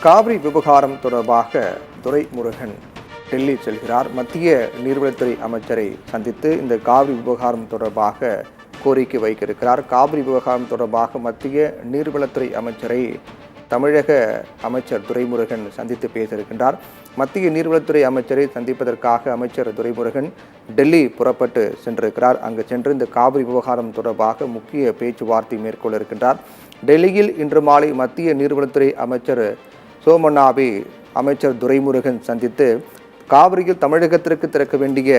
காவிரி விவகாரம் தொடர்பாக துரைமுருகன் டெல்லி செல்கிறார். மத்திய நீர்வளத்துறை அமைச்சரை சந்தித்து இந்த காவிரி விவகாரம் தொடர்பாக கோரிக்கை வைக்க இருக்கிறார். காவிரி விவகாரம் தொடர்பாக மத்திய நீர்வளத்துறை அமைச்சரை தமிழக அமைச்சர் துரைமுருகன் சந்தித்து பேச இருக்கின்றார். மத்திய நீர்வளத்துறை அமைச்சரை சந்திப்பதற்காக அமைச்சர் துரைமுருகன் டெல்லி புறப்பட்டு சென்றிருக்கிறார். அங்கு சென்று இந்த காவிரி விவகாரம் தொடர்பாக முக்கிய பேச்சுவார்த்தை மேற்கொள்ள இருக்கின்றார். டெல்லியில் இன்று மாலை மத்திய நீர்வளத்துறை அமைச்சர் சோமண்ணாவை அமைச்சர் துரைமுருகன் சந்தித்து காவிரியில் தமிழகத்திற்கு திறக்க வேண்டிய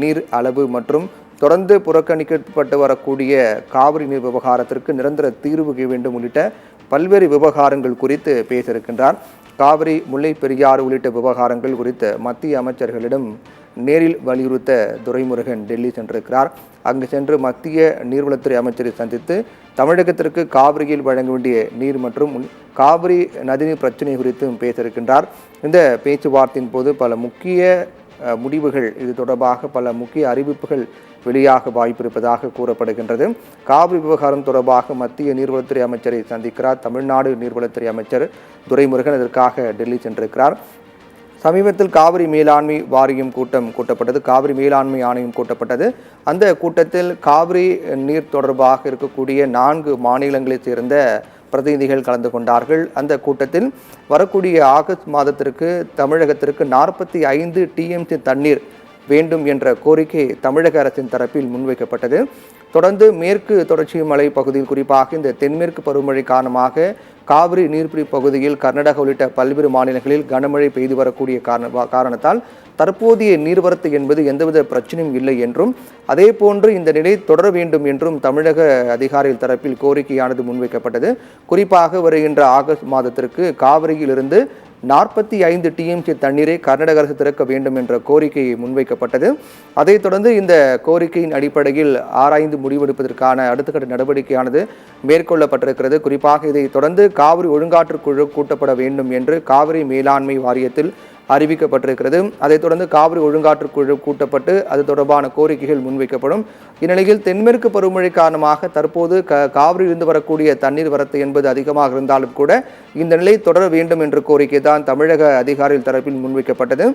நீர் அளவு மற்றும் தொடர்ந்து புறக்கணிக்கப்பட்டு வரக்கூடிய காவிரி நீர் விவகாரத்திற்கு நிரந்தர தீர்வு வேண்டும் உள்ளிட்ட பல்வேறு விவகாரங்கள் குறித்து பேச இருக்கின்றார். காவிரி, முல்லை பெரியாறு உள்ளிட்ட விவகாரங்கள் குறித்து மத்திய அமைச்சர்களிடம் நேரில் வலியுறுத்த துரைமுருகன் டெல்லி சென்றிருக்கிறார். அங்கு சென்று மத்திய நீர்வளத்துறை அமைச்சரை சந்தித்து தமிழகத்திற்கு காவிரியில் வழங்க வேண்டிய நீர் மற்றும் காவிரி நதிநீர் பிரச்சினை குறித்தும் பேச இருக்கின்றார். இந்த பேச்சுவார்த்தையின் போது பல முக்கிய முடிவுகள், இது தொடர்பாக பல முக்கிய அறிவிப்புகள் வெளியாக வாய்ப்பு இருப்பதாக கூறப்படுகின்றது. காவிரி விவகாரம் தொடர்பாக மத்திய நீர்வளத்துறை அமைச்சரை சந்திக்கிறார் தமிழ்நாடு நீர்வளத்துறை அமைச்சர் துரைமுருகன். இதற்காக டெல்லி சென்றிருக்கிறார். சமீபத்தில் காவிரி மேலாண்மை வாரியம் கூட்டப்பட்டது, காவிரி மேலாண்மை ஆணையம் கூட்டப்பட்டது. அந்த கூட்டத்தில் காவிரி நீர் தொடர்பாக இருக்கக்கூடிய 4 மாநிலங்களைச் சேர்ந்த பிரதிநிதிகள் கலந்து கொண்டார்கள். அந்த கூட்டத்தில் வரக்கூடிய ஆகஸ்ட் மாதத்திற்கு தமிழகத்திற்கு 45 டிஎம்சி தண்ணீர் வேண்டும் என்ற கோரிக்கை தமிழக அரசின் தரப்பில் முன்வைக்கப்பட்டது. தொடர்ந்து மேற்கு தொடர்ச்சி மலை பகுதியில், குறிப்பாக இந்த தென்மேற்கு பருவமழை காரணமாக காவிரி நீர்பிடி பகுதியில் கர்நாடகா உள்ளிட்ட பல்வேறு மாநிலங்களில் கனமழை பெய்து வரக்கூடிய காரணத்தால் தற்போதைய நீர்வரத்து என்பது எந்தவித பிரச்சனையும் இல்லை என்றும், அதே போன்று இந்த நிலை தொடர வேண்டும் என்றும் தமிழக அதிகாரிகள் தரப்பில் கோரிக்கையானது முன்வைக்கப்பட்டது. குறிப்பாக வருகின்ற ஆகஸ்ட் மாதத்திற்கு காவிரியிலிருந்து 45 டிஎம்சி தண்ணீரை கர்நாடக அரசு திறக்க வேண்டும் என்ற கோரிக்கை முன்வைக்கப்பட்டது. அதைத் தொடர்ந்து இந்த கோரிக்கையின் அடிப்படையில் ஆராய்ந்து முடிவெடுப்பதற்கான அடுத்த கட்ட நடவடிக்கையானது மேற்கொள்ளப்பட்டிருக்கிறது. குறிப்பாக இதைத் தொடர்ந்து காவிரி ஒழுங்காற்று குழு கூட்டப்பட வேண்டும் என்று காவிரி மேலாண்மை வாரியத்தில் அறிவிக்கப்பட்டிருக்கிறது. அதைத் தொடர்ந்து காவிரி ஒழுங்காற்று குழு கூட்டப்பட்டு அது தொடர்பான கோரிக்கைகள் முன்வைக்கப்படும். இந்நிலையில் தென்மேற்கு பருவமழை காரணமாக தற்போது காவிரியிலிருந்து வரக்கூடிய தண்ணீர் வரத்து என்பது அதிகமாக இருந்தாலும் கூட இந்த நிலை தொடர வேண்டும் என்ற கோரிக்கை தான் தமிழக அதிகாரிகள் தரப்பில் முன்வைக்கப்பட்டது.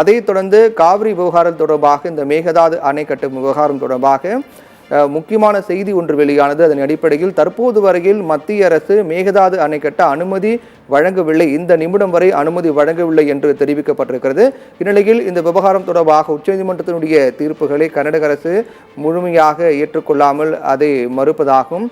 அதைத் தொடர்ந்து காவிரி விவகாரம் தொடர்பாக இந்த மேகதாது அணை கட்டும் விவகாரம் தொடர்பாக முக்கியமான செய்தி ஒன்று வெளியானது. அதன் அடிப்படையில் தற்போது வரையில் மத்திய அரசு மேகதாது அணை கட்ட அனுமதி வழங்கவில்லை, இந்த நிமிடம் வரை அனுமதி வழங்கவில்லை என்று தெரிவிக்கப்பட்டிருக்கிறது. இந்நிலையில் இந்த விவகாரம் தொடர்பாக உச்சநீதிமன்றத்தினுடைய தீர்ப்புகளை கர்நாடக அரசு முழுமையாக ஏற்றுக்கொள்ளாமல் அதை மறுப்பதாகவும்,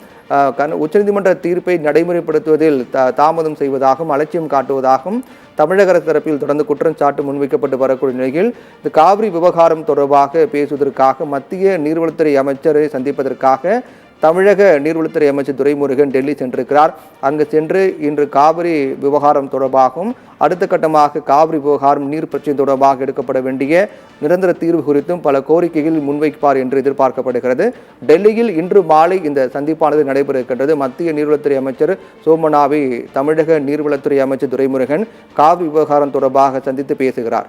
உச்சநீதிமன்ற தீர்ப்பை நடைமுறைப்படுத்துவதில் தாமதம் செய்வதாகவும், அலட்சியம் காட்டுவதாகவும் தமிழக அரசு தரப்பில் தொடர்ந்து குற்றச்சாட்டு முன்வைக்கப்பட்டு வரக்கூடிய நிலையில் இந்த காவிரி விவகாரம் தொடர்பாக பேசுவதற்காக மத்திய நீர்வளத்துறை அமைச்சரை சந்திப்பதற்காக தமிழக நீர்வளத்துறை அமைச்சர் துரைமுருகன் டெல்லி சென்றிருக்கிறார். அங்கு சென்று இன்று காவிரி விவகாரம் தொடர்பாகவும் அடுத்த கட்டமாக காவிரி விவகாரம் நீர் பிரச்சனை தொடர்பாக எடுக்கப்பட வேண்டிய நிரந்தர தீர்வு குறித்தும் பல கோரிக்கைகள் முன்வைப்பார் என்று எதிர்பார்க்கப்படுகிறது. டெல்லியில் இன்று மாலை இந்த சந்திப்பானது நடைபெற இருக்கின்றது. மத்திய நீர்வளத்துறை அமைச்சர் சோமண்ணாவை தமிழக நீர்வளத்துறை அமைச்சர் துரைமுருகன் காவிரி விவகாரம் தொடர்பாக சந்தித்து பேசுகிறார்.